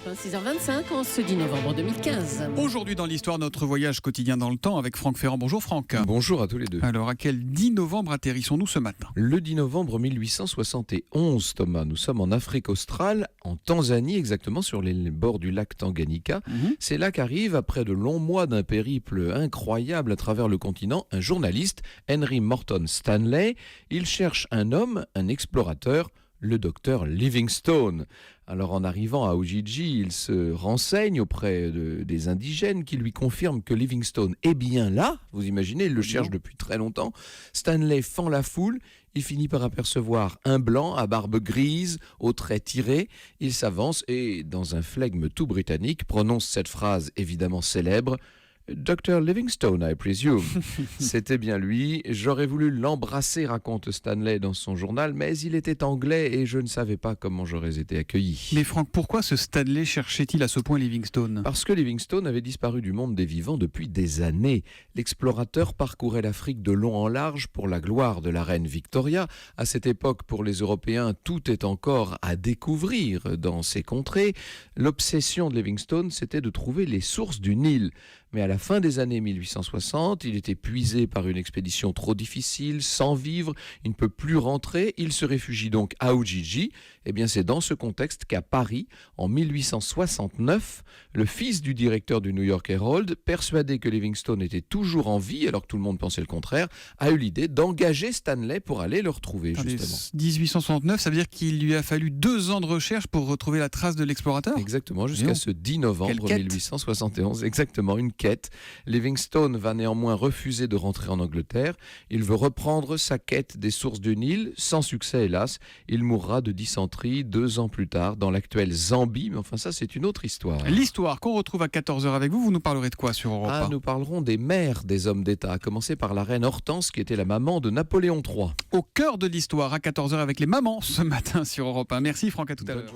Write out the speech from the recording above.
1, 6h25, en ce 10 novembre 2015. Aujourd'hui dans l'histoire, notre voyage quotidien dans le temps avec Franck Ferrand. Bonjour Franck. Bonjour à tous les deux. Alors à quel 10 novembre atterrissons-nous ce matin ? Le 10 novembre 1871, Thomas, nous sommes en Afrique australe, en Tanzanie, exactement sur les bords du lac Tanganyika. C'est là qu'arrive, après de longs mois d'un périple incroyable à travers le continent, un journaliste, Henry Morton Stanley. Il cherche un homme, un explorateur, le docteur Livingstone. Alors en arrivant à Ujiji, il se renseigne auprès des indigènes qui lui confirment que Livingstone est bien là. Vous imaginez, il le cherche depuis très longtemps. Stanley fend la foule. Il finit par apercevoir un blanc à barbe grise, aux traits tirés. Il s'avance et, dans un flegme tout britannique, prononce cette phrase évidemment célèbre: Dr. Livingstone, I presume. C'était bien lui. J'aurais voulu l'embrasser, raconte Stanley dans son journal, mais il était anglais et je ne savais pas comment j'aurais été accueilli. Mais Franck, pourquoi ce Stanley cherchait-il à ce point Livingstone ? Parce que Livingstone avait disparu du monde des vivants depuis des années. L'explorateur parcourait l'Afrique de long en large pour la gloire de la reine Victoria. À cette époque, pour les Européens, tout est encore à découvrir dans ces contrées. L'obsession de Livingstone, c'était de trouver les sources du Nil. Mais à la fin des années 1860, il est épuisé par une expédition trop difficile, sans vivres, il ne peut plus rentrer, il se réfugie donc à Ujiji. Eh bien, c'est dans ce contexte qu'à Paris, en 1869, le fils du directeur du New York Herald, persuadé que Livingstone était toujours en vie, alors que tout le monde pensait le contraire, a eu l'idée d'engager Stanley pour aller le retrouver, justement. 1869, ça veut dire qu'il lui a fallu 2 ans de recherche pour retrouver la trace de l'explorateur ? Exactement, jusqu'à ce 10 novembre 1871, exactement, une quête. Livingstone va néanmoins refuser de rentrer en Angleterre. Il veut reprendre sa quête des sources du Nil, sans succès hélas. Il mourra de dysenterie 2 ans plus tard dans l'actuelle Zambie, mais enfin ça c'est une autre histoire. L'histoire qu'on retrouve à 14h avec vous, vous nous parlerez de quoi sur Europe 1 ? Nous parlerons des mères des hommes d'État, à commencer par la reine Hortense qui était la maman de Napoléon III. Au cœur de l'histoire à 14h avec les mamans ce matin sur Europe 1. Merci Franck, à tout à l'heure.